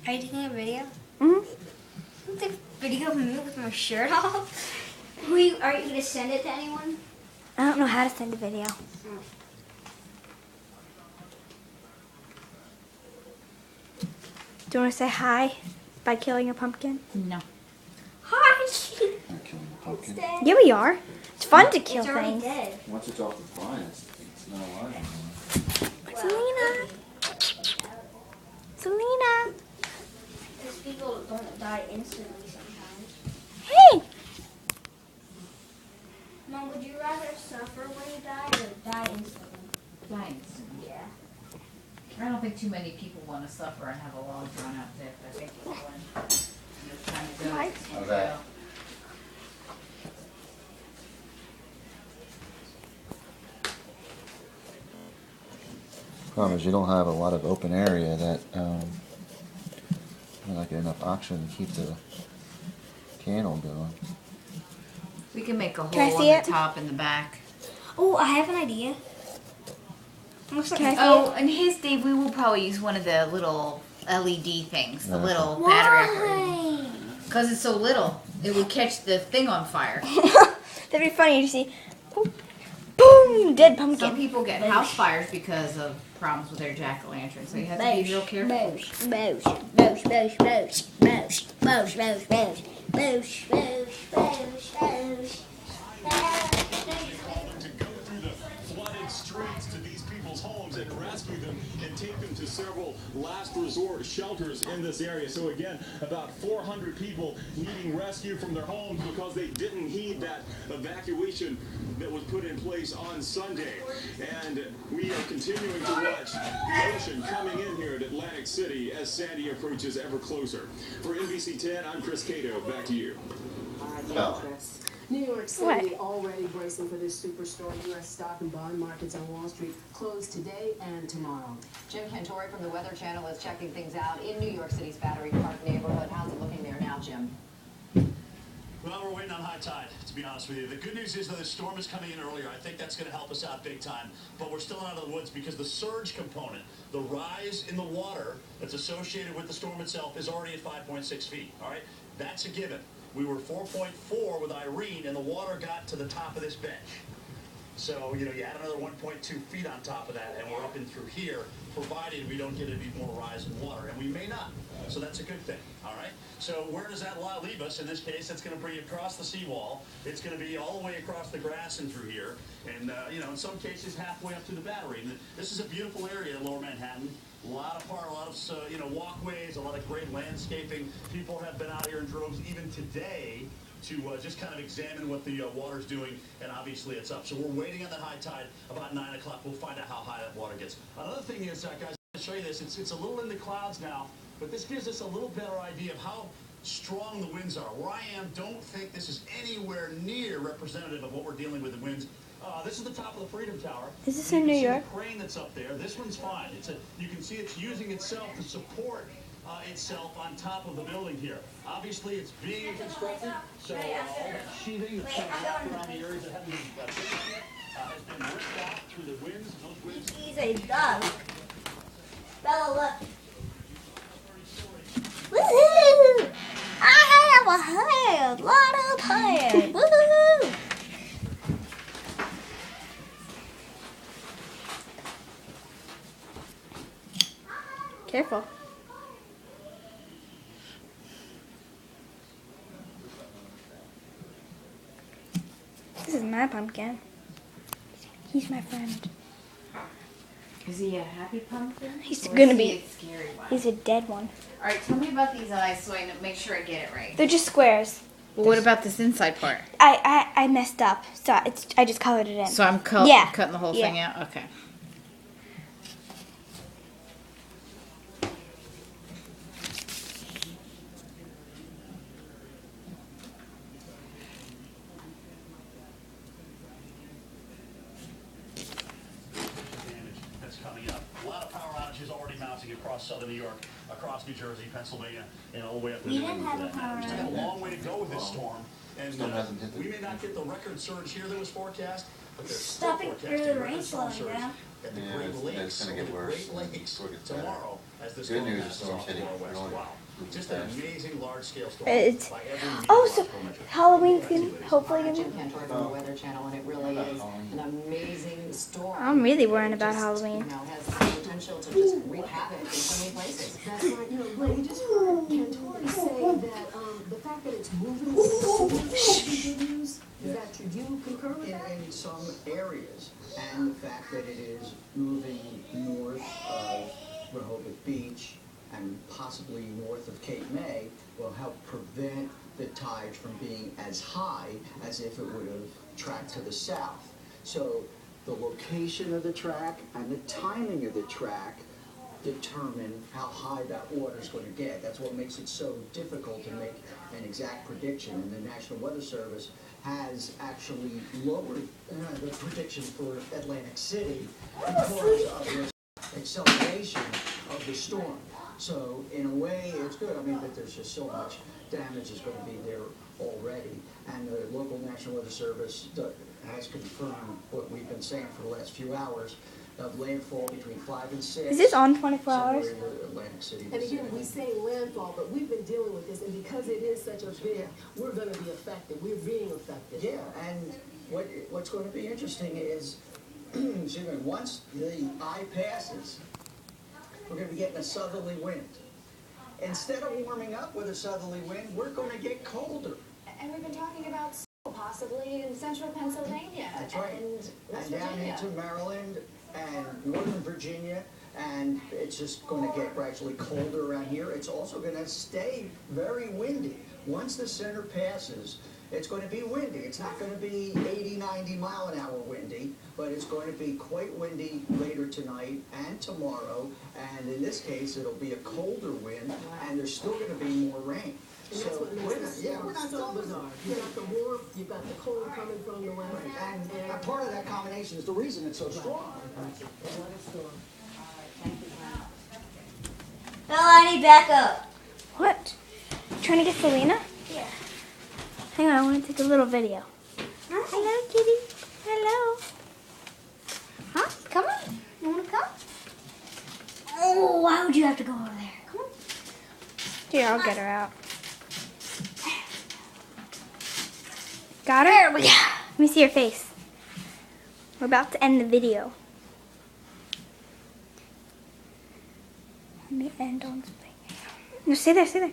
Are you taking a video? Mm-hmm. Take a video of me with my shirt off? Are you going to send it to anyone? I don't know how to send a video. Do you want to say hi by killing a pumpkin? No. Hi! Not killing a pumpkin. Yeah, we are. It's fun to kill It's already things. dead. Once it's off the vine, it's not alive anymore. Selena. Selena. Because people don't die instantly sometimes. Hey. Mom, would you rather suffer when you die or die instantly? Thanks. Yeah. I don't think too many people want to suffer and have a long drawn out death. I think when it's time to go, it's time to Okay. go. Problem is you don't have a lot of open area that like enough oxygen to keep the candle going. We can make a hole Can I on see the it? top and the back. Oh, I have an idea. Looks like Can I see Oh, and his Dave, we will probably use one of the little LED things, the little battery operated. Why? Because it's so little, it would catch the thing on fire. That'd be funny to see. Boom, boom, dead Some pumpkin. people get house fires because of problems with their jack-o'-lantern, so you have to be real careful. Boosh, boosh, boosh, boosh, boosh, boosh, boosh, boosh, boosh, boosh, boosh, boosh, To go through the flooded streets to these people's homes and rescue them and take them to several last resort shelters in this area. So again, about 400 people needing rescue from their homes because they didn't heed that evacuation that was put in place on Sunday. And we are continuing to watch the ocean coming in here at Atlantic City as Sandy approaches ever closer. For NBC 10, I'm Chris Cato. Back to you. Chris. New York City already bracing for this superstorm. U.S. stock and bond markets on Wall Street closed today and tomorrow. Jim Cantori from the Weather Channel is checking things out in New York City's Battery Park neighborhood. How's it looking there now, Jim? Well, we're waiting on high tide, to be honest with you. The good news is that the storm is coming in earlier. I think that's going to help us out big time. But we're still out of the woods because the surge component, the rise in the water that's associated with the storm itself, is already at 5.6 feet. All right? That's a given. We were 4.4 with Irene, and the water got to the top of this bench. So, you add another 1.2 feet on top of that, and we're up in through here, provided we don't get any more rise in water. And we may not. So that's a good thing, all right? So where does that leave us? In this case, it's going to be across the seawall. It's going to be all the way across the grass and through here. And, in some cases, halfway up to the battery. And this is a beautiful area in Lower Manhattan. A lot of walkways, a lot of great landscaping. People have been out here in droves even today to just kind of examine what the water's doing, and obviously it's up. So we're waiting on that high tide. About 9 o'clock, we'll find out how high that water gets. Another thing is, guys, I'll show you this. It's a little in the clouds now, but this gives us a little better idea of how strong the winds are. Where I am, don't think this is anywhere near representative of what we're dealing with in winds. This is the top of the Freedom Tower. Is this in New York? The crane that's up there. This one's fine. You can see it's using itself to support itself on top of the building here. Obviously, it's being constructed, so all that sheathing that's kind of wrapped around the areas that haven't been finished yet has been ripped out through the winds. Those winds. He's a duck. Bella, look. Woohoo! I have a hand! Lot of hand! Woohoo! Careful. This is my pumpkin. He's my friend. Is he a happy pumpkin? He's Or gonna is be- he a scary one? He's a dead one. All right, tell me about these eyes so I make sure I get it right. They're just squares. Well, what about this inside part? I messed up, so I just colored it in. So I'm Yeah. cutting the whole Yeah. thing out? Okay. Damage that's coming up. A lot of power outages already mounting across southern New York, across New Jersey, Pennsylvania, and all the way up to We New didn't England have for a that matter. We still have a power long way to go with this storm. And Storm hasn't hit the- we may not get the record surge here that was forecast, but there's still Stopping forecasting through the record rain storm slowing surge down. at the Yeah, Great it's Lakes, gonna get the worse Great Lakes before it gets better. tomorrow. as this Good storm news is passes Storm off to City. our west. Going Wow. Just an amazing large-scale storm. It's by every oh, so meteorological measure. Halloween's gonna hopefully gonna Jim be. Cantor from the Weather Channel, and it really is an amazing storm. I'm really worrying It about just, Halloween. You know, has the potential to just wreak havoc in so many places. That's right. You know, we just heard Cantori say that the fact that it's moving is good news. Is that true? Do you concur with that? In some areas, and the fact that it is moving north of Rehoboth Beach and possibly north of Cape May will help prevent the tides from being as high as if it would have tracked to the south. So the location of the track and the timing of the track determine how high that water is going to get. That's what makes it so difficult to make an exact prediction. And the National Weather Service has actually lowered the prediction for Atlantic City because of the acceleration of the storm. So in a way, it's good. I mean, but there's just so much damage is going to be there already. And the local National Weather Service has confirmed what we've been saying for the last few hours of landfall between 5 and 6. Is this on 24 hours? somewhere in the Atlantic City And again, vicinity. we say landfall, but we've been dealing with this, and because it is such a big, we're going to be affected. We're being affected. Yeah, and what's going to be interesting is, excuse me, once the eye passes, we're going to be getting a southerly wind. Instead of warming up with a southerly wind, we're going to get colder. And we've been talking about snow, possibly in central Pennsylvania. That's right. And West And down Virginia. into Maryland and Northern Virginia, and it's just going to get gradually colder around here. It's also going to stay very windy. Once the center passes, it's going to be windy. It's not going to be 80, 90 mile an hour windy, but it's going to be quite windy later tonight and tomorrow. And in this case, it'll be a colder wind, and there's still going to be more rain. And that's what makes it we're not so done with bizarre. You got the warmth, you got the cold coming from the west. And a part of that combination is the reason it's so strong. What a storm. Melanie, back up. What? Trying to get Selena? Yeah. Hang on, I want to take a little video. Hello, kitty. Hello. Huh? Come on. You want to come? Oh, why would you have to go over there? Come on. Here, I'll get her out. Got her? There we go. Let me see your face. We're about to end the video. Let me end on something. No, stay there, stay there.